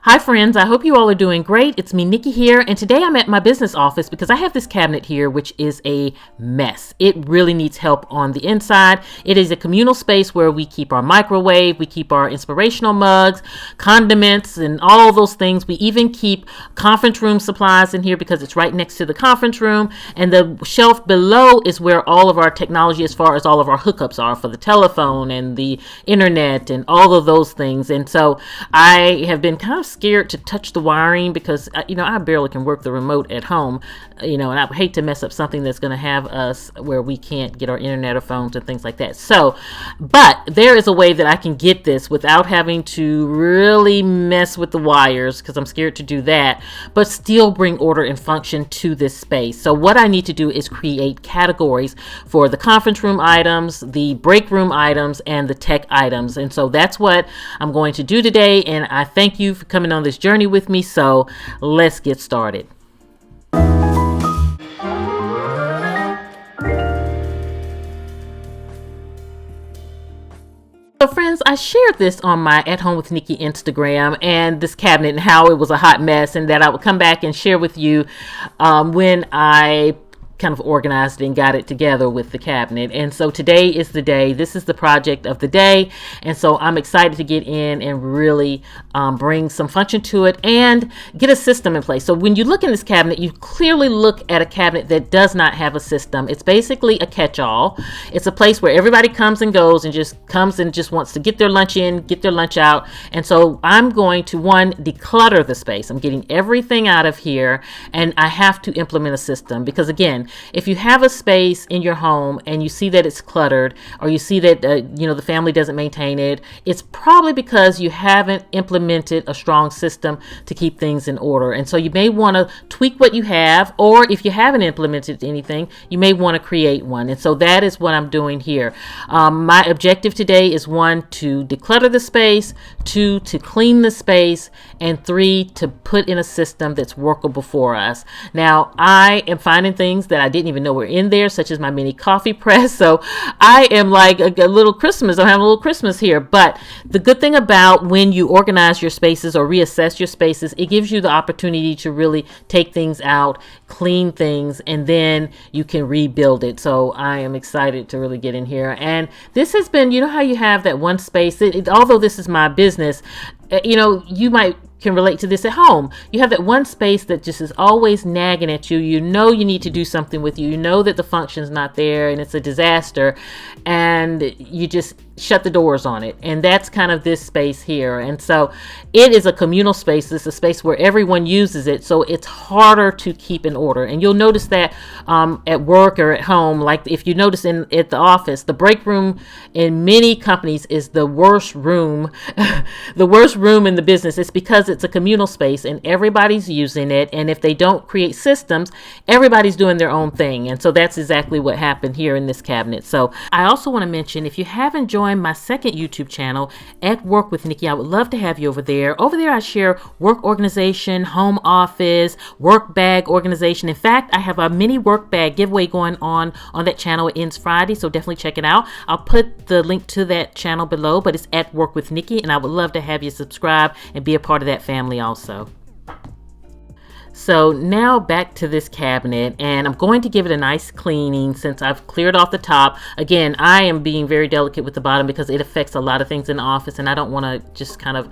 Hi friends, I hope you all are doing great. It's me, Nikki here, and today I'm at my business office because I have this cabinet here which is a mess. It really needs help on the inside. It is a communal space where we keep our microwave, we keep our inspirational mugs, condiments, and all those things. We even keep conference room supplies in here because it's right next to the conference room, and the shelf below is where all of our technology as far as all of our hookups are for the telephone and the internet and all of those things. And so I have been kind of scared to touch the wiring because I barely can work the remote at home, and I would hate to mess up something that's going to have us where we can't get our internet or phones and things like that. So, but there is a way that I can get this without having to really mess with the wires because I'm scared to do that, but still bring order and function to this space. So what I need to do is create categories for the conference room items, the break room items, and the tech items. And so that's what I'm going to do today. And I thank you for coming on this journey with me. So let's get started. So friends, I shared this on my At Home with Nikki Instagram and this cabinet and how it was a hot mess, and that I would come back and share with you when I kind of organized it and got it together with the cabinet. And so today is the day. This is the project of the day. And so I'm excited to get in and really bring some function to it and get a system in place. So when you look in this cabinet, you clearly look at a cabinet that does not have a system. It's basically a catch-all. It's a place where everybody comes and goes and just wants to get their lunch in, get their lunch out. And so I'm going to, one, declutter the space. I'm getting everything out of here, and I have to implement a system because, again, if you have a space in your home and you see that it's cluttered, or you see that the family doesn't maintain it, it's probably because you haven't implemented a strong system to keep things in order. And so you may want to tweak what you have, or if you haven't implemented anything, you may want to create one. And so that is what I'm doing here. My objective today is, one, to declutter the space, two, to clean the space, and three, to put in a system that's workable for us. Now, I am finding things that I didn't even know were in there, such as my mini coffee press. So I am like a little Christmas. I'm having a little Christmas here. But the good thing about when you organize your spaces or reassess your spaces, it gives you the opportunity to really take things out, clean things, and then you can rebuild it. So I am excited to really get in here. And this has been, how you have that one space, although this is my business, you can relate to this at home. You have that one space that just is always nagging at you. You need to do something with you. You know that the function's not there and it's a disaster, and you just shut the doors on it. And that's kind of this space here. And so it is a communal space. It's a space where everyone uses it. So it's harder to keep in order. And you'll notice that at work or at home, like if you notice at the office, the break room in many companies is the worst room, the worst room in the business. It's because it's a communal space and everybody's using it. And if they don't create systems, everybody's doing their own thing. And so that's exactly what happened here in this cabinet. So I also want to mention, if you haven't joined my second YouTube channel, At Work with Nikki, I would love to have you over there. Over there, I share work organization, home office, work bag organization. In fact, I have a mini work bag giveaway going on that channel. It ends Friday, so definitely check it out. I'll put the link to that channel below, but it's At Work with Nikki, and I would love to have you subscribe and be a part of that family also. So now back to this cabinet, and I'm going to give it a nice cleaning since I've cleared off the top. Again, I am being very delicate with the bottom because it affects a lot of things in the office, and I don't want to just kind of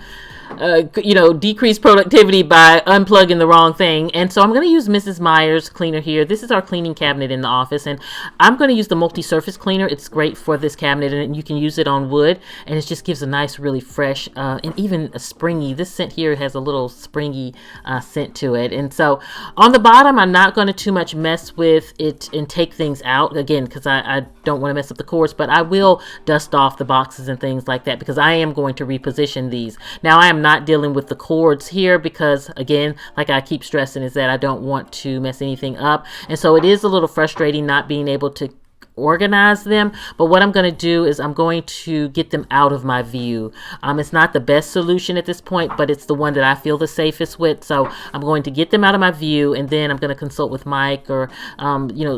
decrease productivity by unplugging the wrong thing. And so I'm going to use Mrs. Meyer's cleaner here. This is our cleaning cabinet in the office, and I'm going to use the multi-surface cleaner. It's great for this cabinet, and you can use it on wood, and it just gives a nice, really fresh and even a springy. This scent here has a little springy scent to it. And so on the bottom, I'm not going to too much mess with it and take things out, again, because I don't want to mess up the cords, but I will dust off the boxes and things like that because I am going to reposition these. Now, I am not dealing with the cords here because, again, like I keep stressing, is that I don't want to mess anything up. And so it is a little frustrating not being able to organize them, but what I'm going to do is I'm going to get them out of my view. It's not the best solution at this point, but it's the one that I feel the safest with. So I'm going to get them out of my view, and then I'm going to consult with Mike or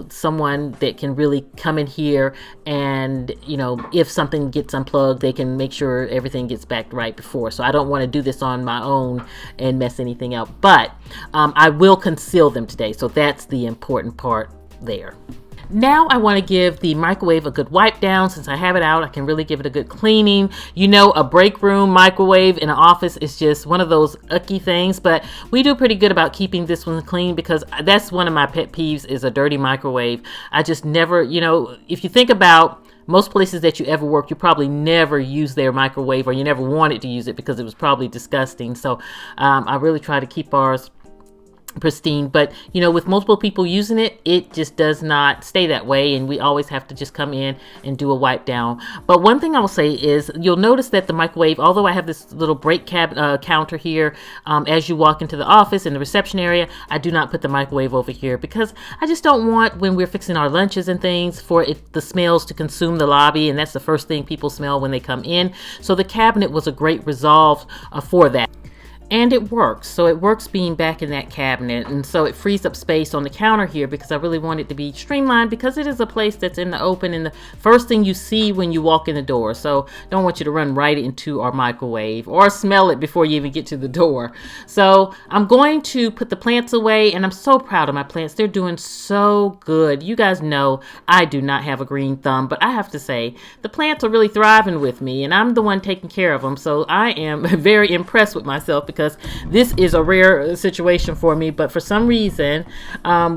someone that can really come in here, and if something gets unplugged, they can make sure everything gets back right before. So I don't want to do this on my own and mess anything up, but I will conceal them today. So that's the important part there. Now I want to give the microwave a good wipe down. Since I have it out, I can really give it a good cleaning. A break room microwave in an office is just one of those icky things, but we do pretty good about keeping this one clean, because that's one of my pet peeves, is a dirty microwave. I just never, if you think about most places that you ever work, you probably never use their microwave, or you never wanted to use it because it was probably disgusting. So I really try to keep ours pristine, but with multiple people using it, it just does not stay that way, and we always have to just come in and do a wipe down. But one thing I will say is, you'll notice that the microwave, although I have this little break counter here, as you walk into the office in the reception area, I do not put the microwave over here, because I just don't want, when we're fixing our lunches and things, for the smells to consume the lobby, and that's the first thing people smell when they come in. So the cabinet was a great resolve for that. And it works. So it works being back in that cabinet. And so it frees up space on the counter here, because I really want it to be streamlined, because it is a place that's in the open and the first thing you see when you walk in the door. So don't want you to run right into our microwave or smell it before you even get to the door. So I'm going to put the plants away, and I'm so proud of my plants. They're doing so good. You guys know I do not have a green thumb, but I have to say the plants are really thriving with me, and I'm the one taking care of them. So I am very impressed with myself, because this is a rare situation for me, but for some reason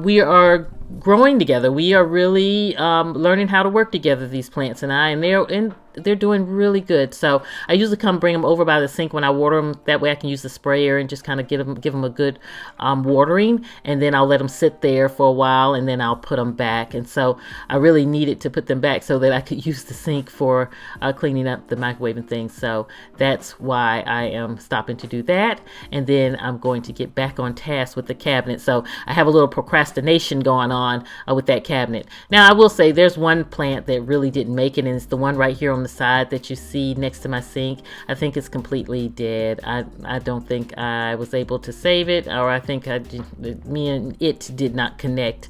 we are growing together. We are really learning how to work together, these plants and I, and they're doing really good. So I usually come bring them over by the sink when I water them. That way I can use the sprayer and just kind of give them a good watering, and then I'll let them sit there for a while, and then I'll put them back. And so I really needed to put them back so that I could use the sink for cleaning up the microwave and things. So that's why I am stopping to do that, and then I'm going to get back on task with the cabinet. So I have a little procrastination going on with that cabinet. Now I will say there's one plant that really didn't make it, and it's the one right here on the side that you see next to my sink. I think it's completely dead. I don't think I was able to save it, or I think me and it did not connect.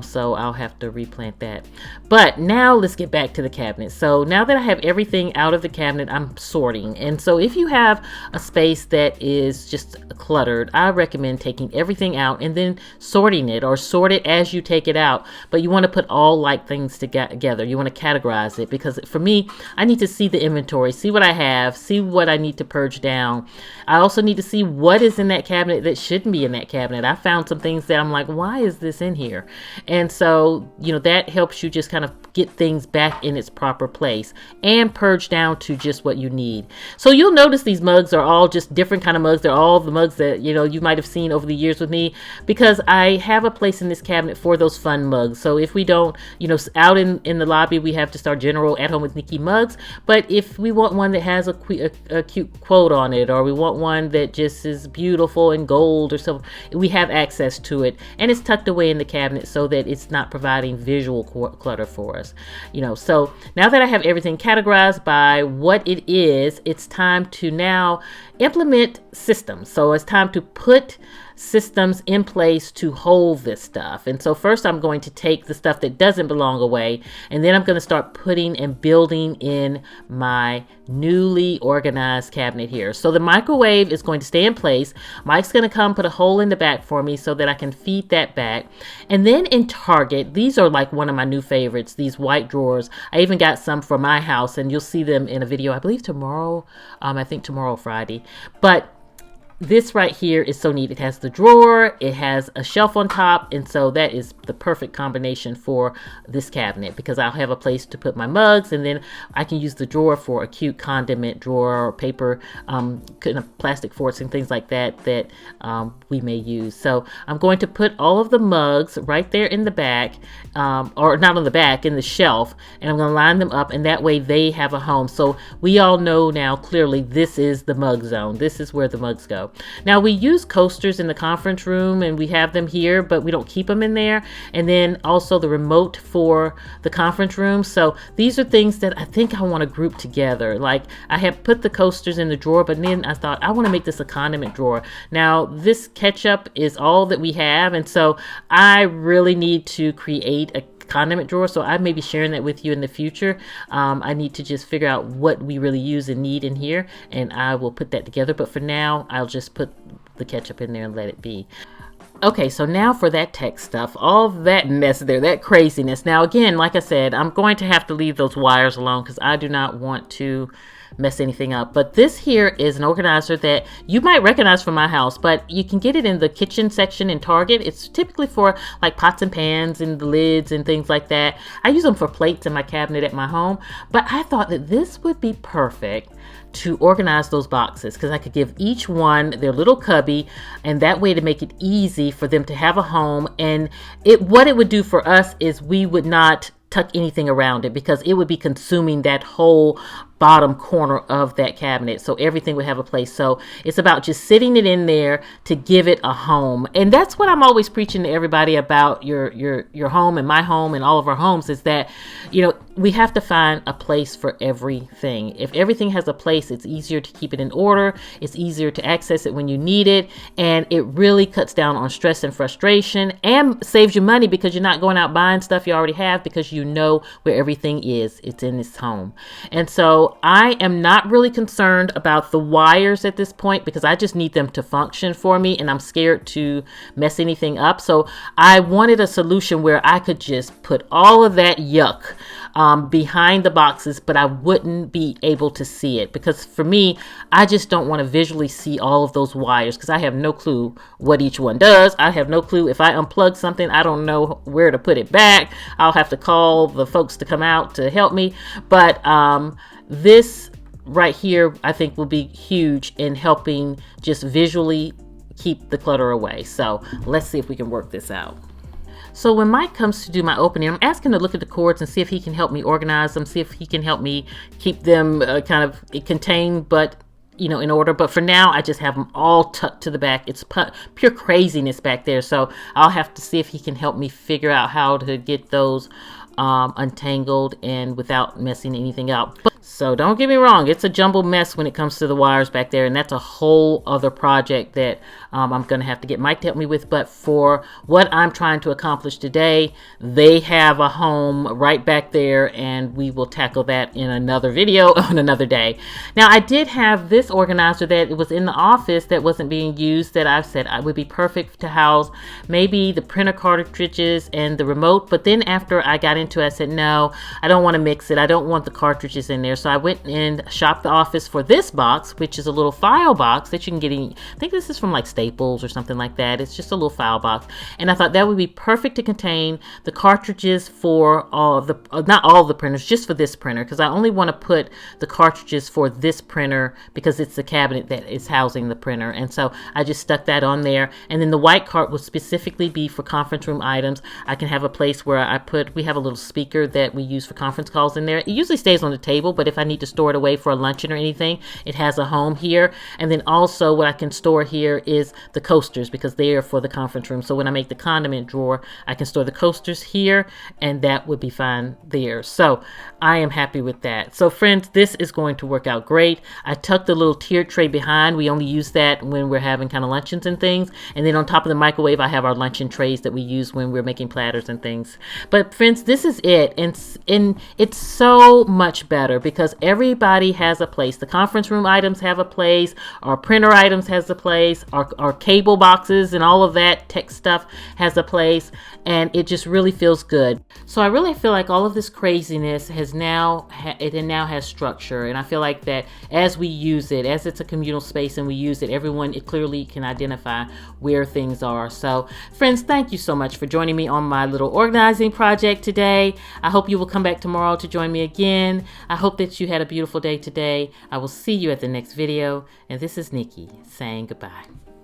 So I'll have to replant that. But now let's get back to the cabinet. So now that I have everything out of the cabinet, I'm sorting. And so if you have a space that is just cluttered, I recommend taking everything out and then sorting it, or sort it as you take it out. But you want to put all like things together. You want to categorize it, because for me, I need to see the inventory, see what I have, see what I need to purge down. I also need to see what is in that cabinet that shouldn't be in that cabinet. I found some things that I'm like, why is this in here? And so, that helps you just kind of get things back in its proper place and purge down to just what you need. So you'll notice these mugs are all just different kind of mugs. They're all the mugs that, you might have seen over the years with me, because I have a place in this cabinet for those fun mugs. So if we don't, out in the lobby, we have just our general At Home with Nikki mugs. But if we want one that has a cute quote on it, or we want one that just is beautiful in gold or something, we have access to it, and it's tucked away in the cabinet so that it's not providing visual clutter for us. So now that I have everything categorized by what it is, it's time to now implement systems. So it's time to put systems in place to hold this stuff. And so first I'm going to take the stuff that doesn't belong away, and then I'm going to start putting and building in my newly organized cabinet here. So the microwave is going to stay in place. Mike's going to come put a hole in the back for me so that I can feed that back. And then in Target, these are like one of my new favorites, these white drawers. I even got some for my house, and you'll see them in a video, I believe tomorrow. I think tomorrow, Friday. But this right here is so neat. It has the drawer, it has a shelf on top, and so that is the perfect combination for this cabinet, because I'll have a place to put my mugs, and then I can use the drawer for a cute condiment drawer or paper, plastic forks and things like that we may use. So I'm going to put all of the mugs right there in the back, or not on the back, in the shelf, and I'm going to line them up, and that way they have a home. So we all know now clearly this is the mug zone. This is where the mugs go. So now we use coasters in the conference room and we have them here, but we don't keep them in there. And then also the remote for the conference room. So these are things that I think I want to group together. Like I have put the coasters in the drawer, but then I thought I want to make this a condiment drawer. Now this ketchup is all that we have, and so I really need to create a condiment drawer, so I may be sharing that with you in the future. I need to just figure out what we really use and need in here, and I will put that together, but for now I'll just put the ketchup in there and let it be. Okay, so now for that tech stuff, all that mess there, that craziness. Now again, like I said, I'm going to have to leave those wires alone because I do not want to mess anything up. But this here is an organizer that you might recognize from my house, but you can get it in the kitchen section in Target. It's typically for like pots and pans and the lids and things like that. I use them for plates in my cabinet at my home, but I thought that this would be perfect to organize those boxes because I could give each one their little cubby, and that way to make it easy for them to have a home. And what it would do for us is we would not tuck anything around it because it would be consuming that whole bottom corner of that cabinet, so everything would have a place. So it's about just sitting it in there to give it a home. And that's what I'm always preaching to everybody about your home and my home and all of our homes, is that, you know, we have to find a place for everything. If everything has a place, it's easier to keep it in order, it's easier to access it when you need it, and it really cuts down on stress and frustration and saves you money because you're not going out buying stuff you already have because you know where everything is. It's in this home. And so I am not really concerned about the wires at this point because I just need them to function for me, and I'm scared to mess anything up. So I wanted a solution where I could just put all of that yuck behind the boxes, but I wouldn't be able to see it because for me, I just don't want to visually see all of those wires because I have no clue what each one does. I have no clue if I unplug something, I don't know where to put it back. I'll have to call the folks to come out to help me. But this right here, I think, will be huge in helping just visually keep the clutter away. So let's see if we can work this out. So when Mike comes to do my opening, I'm asking him to look at the cords and see if he can help me organize them, see if he can help me keep them kind of contained, but you know, in order. But for now, I just have them all tucked to the back. It's pure craziness back there. So I'll have to see if he can help me figure out how to get those untangled and without messing anything up. So don't get me wrong, it's a jumbled mess when it comes to the wires back there, and that's a whole other project that I'm going to have to get Mike to help me with. But for what I'm trying to accomplish today, they have a home right back there, and we will tackle that in another video on another day. Now, I did have this organizer that was in the office that wasn't being used that I said I would be perfect to house maybe the printer cartridges and the remote, but then after I got into it, I said, no, I don't want to mix it. I don't want the cartridges in there. So I went and shopped the office for this box, which is a little file box that you can get in. I think this is from like Staples or something like that. It's just a little file box. And I thought that would be perfect to contain the cartridges for all the, not all the printers, just for this printer, because I only want to put the cartridges for this printer because it's the cabinet that is housing the printer. And so I just stuck that on there. And then the white cart will specifically be for conference room items. I can have a place where we have a little speaker that we use for conference calls in there. It usually stays on the table, but if I need to store it away for a luncheon or anything, it has a home here. And then also what I can store here is the coasters because they are for the conference room. So when I make the condiment drawer, I can store the coasters here, and that would be fine there. So I am happy with that. So friends, this is going to work out great. I tucked the little tiered tray behind. We only use that when we're having kind of luncheons and things. And then on top of the microwave, I have our luncheon trays that we use when we're making platters and things. But friends, this is it. And it's so much better because everybody has a place. The conference room items have a place. Our printer items has a place. Our cable boxes and all of that tech stuff has a place. And it just really feels good. So I really feel like all of this craziness has now, it now has structure. And I feel like that as we use it, as it's a communal space and we use it, it clearly can identify where things are. So friends, thank you so much for joining me on my little organizing project today. I hope you will come back tomorrow to join me again. I hope that you had a beautiful day today. I will see you at the next video. And this is Nikki saying goodbye.